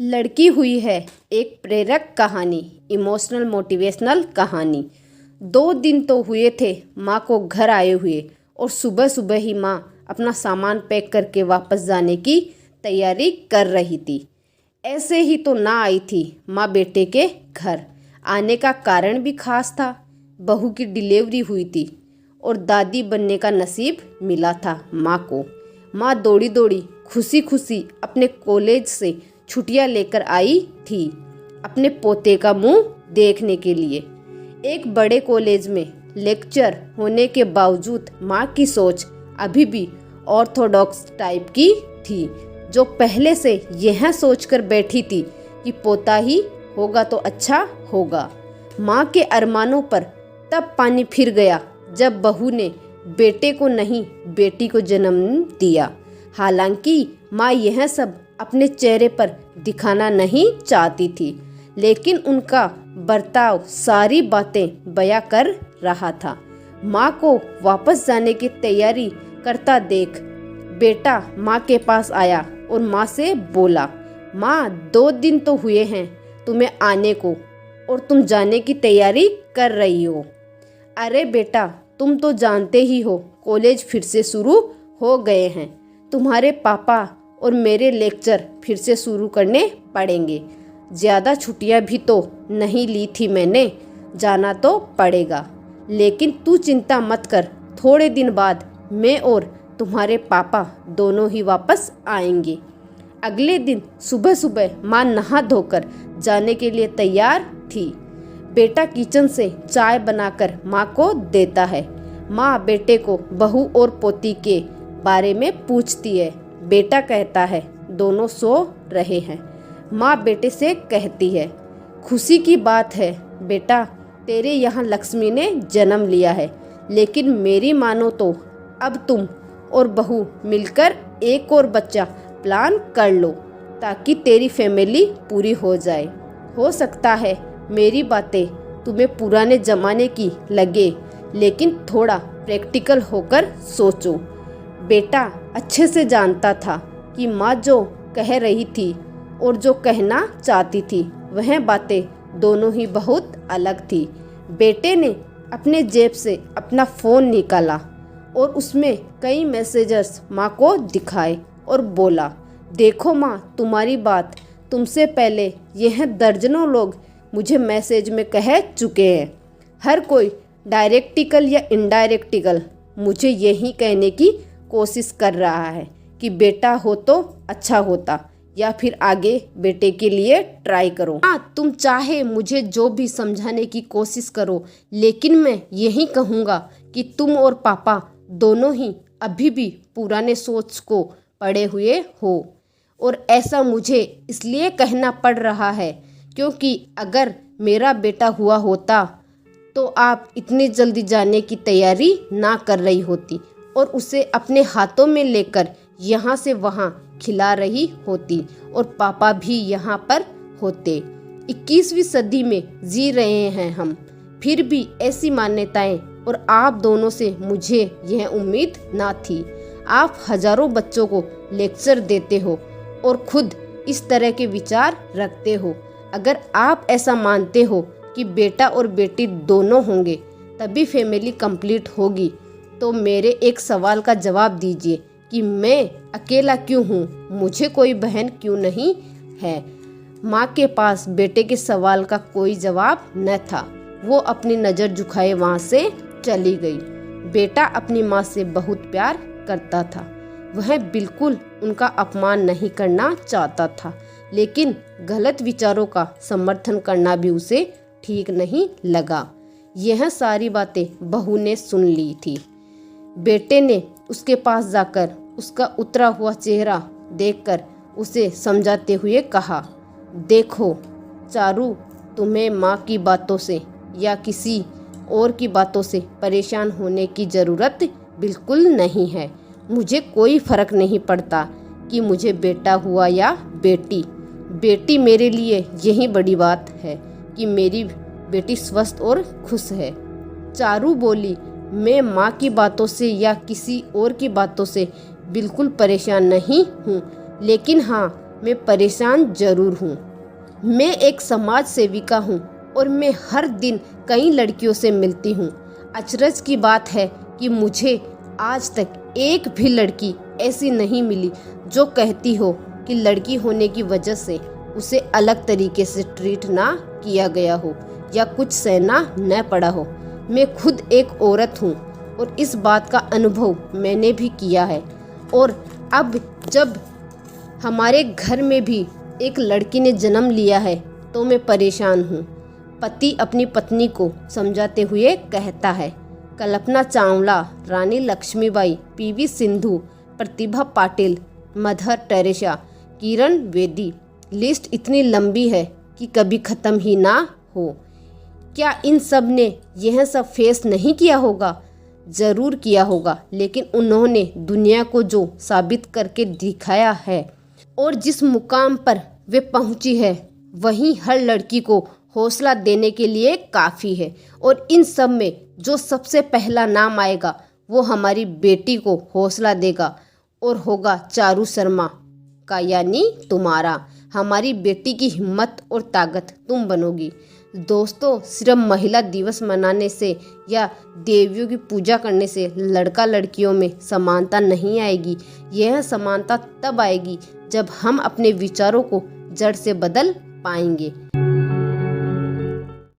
लड़की हुई है एक प्रेरक कहानी, इमोशनल मोटिवेशनल कहानी। 2 दिन तो हुए थे माँ को घर आए हुए और सुबह सुबह ही माँ अपना सामान पैक करके वापस जाने की तैयारी कर रही थी। ऐसे ही तो ना आई थी माँ बेटे के घर। आने का कारण भी खास था। बहू की डिलीवरी हुई थी और दादी बनने का नसीब मिला था माँ को। माँ दौड़ी दौड़ी खुशी खुशी अपने कॉलेज से छुट्टियां लेकर आई थी अपने पोते का मुंह देखने के लिए। एक बड़े कॉलेज में लेक्चर होने के बावजूद माँ की सोच अभी भी ऑर्थोडॉक्स टाइप की थी, जो पहले से यह सोचकर बैठी थी कि पोता ही होगा तो अच्छा होगा। माँ के अरमानों पर तब पानी फिर गया जब बहू ने बेटे को नहीं बेटी को जन्म दिया। हालांकि माँ यह सब अपने चेहरे पर दिखाना नहीं चाहती थी, लेकिन उनका बर्ताव सारी बातें बयां कर रहा था। माँ को वापस जाने की तैयारी करता देख बेटा माँ के पास आया और माँ से बोला, माँ 2 दिन तो हुए हैं तुम्हें आने को और तुम जाने की तैयारी कर रही हो। अरे बेटा, तुम तो जानते ही हो कॉलेज फिर से शुरू हो गए हैं। तुम्हारे पापा और मेरे लेक्चर फिर से शुरू करने पड़ेंगे। ज़्यादा छुट्टियां भी तो नहीं ली थी मैंने, जाना तो पड़ेगा। लेकिन तू चिंता मत कर, थोड़े दिन बाद मैं और तुम्हारे पापा दोनों ही वापस आएंगे। अगले दिन सुबह सुबह माँ नहा धोकर जाने के लिए तैयार थी। बेटा किचन से चाय बनाकर माँ को देता है। माँ बेटे को बहू और पोती के बारे में पूछती है। बेटा कहता है दोनों सो रहे हैं। माँ बेटे से कहती है, खुशी की बात है बेटा, तेरे यहाँ लक्ष्मी ने जन्म लिया है। लेकिन मेरी मानो तो अब तुम और बहू मिलकर एक और बच्चा प्लान कर लो ताकि तेरी फैमिली पूरी हो जाए। हो सकता है मेरी बातें तुम्हें पुराने ज़माने की लगे, लेकिन थोड़ा प्रैक्टिकल होकर सोचो। बेटा अच्छे से जानता था कि माँ जो कह रही थी और जो कहना चाहती थी वह बातें दोनों ही बहुत अलग थी। बेटे ने अपने जेब से अपना फ़ोन निकाला और उसमें कई मैसेजेस माँ को दिखाए और बोला, देखो माँ, तुम्हारी बात तुमसे पहले यह दर्जनों लोग मुझे मैसेज में कह चुके हैं। हर कोई डायरेक्टिकल या इनडायरेक्टिकल मुझे यही कहने की कोशिश कर रहा है कि बेटा हो तो अच्छा होता या फिर आगे बेटे के लिए ट्राई करो। हाँ, तुम चाहे मुझे जो भी समझाने की कोशिश करो, लेकिन मैं यही कहूँगा कि तुम और पापा दोनों ही अभी भी पुराने सोच को पड़े हुए हो। और ऐसा मुझे इसलिए कहना पड़ रहा है क्योंकि अगर मेरा बेटा हुआ होता तो आप इतनी जल्दी जाने की तैयारी ना कर रही होती और उसे अपने हाथों में लेकर यहाँ से वहाँ खिला रही होती और पापा भी यहाँ पर होते। 21वीं सदी में जी रहे हैं हम, फिर भी ऐसी मान्यताएं और आप दोनों से मुझे यह उम्मीद ना थी। आप हजारों बच्चों को लेक्चर देते हो और खुद इस तरह के विचार रखते हो। अगर आप ऐसा मानते हो कि बेटा और बेटी दोनों होंगे तभी फैमिली कंप्लीट होगी, तो मेरे एक सवाल का जवाब दीजिए कि मैं अकेला क्यों हूँ, मुझे कोई बहन क्यों नहीं है। माँ के पास बेटे के सवाल का कोई जवाब न था। वो अपनी नज़र झुकाए वहाँ से चली गई। बेटा अपनी माँ से बहुत प्यार करता था। वह बिल्कुल उनका अपमान नहीं करना चाहता था, लेकिन गलत विचारों का समर्थन करना भी उसे ठीक नहीं लगा। यह सारी बातें बहू ने सुन ली थी। बेटे ने उसके पास जाकर उसका उतरा हुआ चेहरा देखकर उसे समझाते हुए कहा, देखो चारू, तुम्हें माँ की बातों से या किसी और की बातों से परेशान होने की ज़रूरत बिल्कुल नहीं है। मुझे कोई फ़र्क नहीं पड़ता कि मुझे बेटा हुआ या बेटी। बेटी मेरे लिए यही बड़ी बात है कि मेरी बेटी स्वस्थ और खुश है। चारू बोली, मैं माँ की बातों से या किसी और की बातों से बिल्कुल परेशान नहीं हूँ, लेकिन हाँ, मैं परेशान जरूर हूँ। मैं एक समाज सेविका हूँ और मैं हर दिन कई लड़कियों से मिलती हूँ। अचरज की बात है कि मुझे आज तक एक भी लड़की ऐसी नहीं मिली जो कहती हो कि लड़की होने की वजह से उसे अलग तरीके से ट्रीट ना किया गया हो या कुछ सहना न पड़ा हो। मैं खुद एक औरत हूँ और इस बात का अनुभव मैंने भी किया है। और अब जब हमारे घर में भी एक लड़की ने जन्म लिया है तो मैं परेशान हूँ। पति अपनी पत्नी को समझाते हुए कहता है। कल्पना चावला, रानी Lakshmibai, PV Sindhu, Pratibha Patil, mother Teresa, Kiran Bedi, list इतनी लंबी है कि कभी ख़त्म ही ना हो। क्या इन सब ने यह सब फेस नहीं किया होगा? ज़रूर किया होगा, लेकिन उन्होंने दुनिया को जो साबित करके दिखाया है और जिस मुकाम पर वे पहुंची है वही हर लड़की को हौसला देने के लिए काफ़ी है। और इन सब में जो सबसे पहला नाम आएगा वो हमारी बेटी को हौसला देगा और होगा चारू शर्मा का, यानी तुम्हारा। हमारी बेटी की हिम्मत और ताकत तुम बनोगी। दोस्तों, सिर्फ महिला दिवस मनाने से या देवियों की पूजा करने से लड़का लड़कियों में समानता नहीं आएगी। यह समानता तब आएगी जब हम अपने विचारों को जड़ से बदल पाएंगे।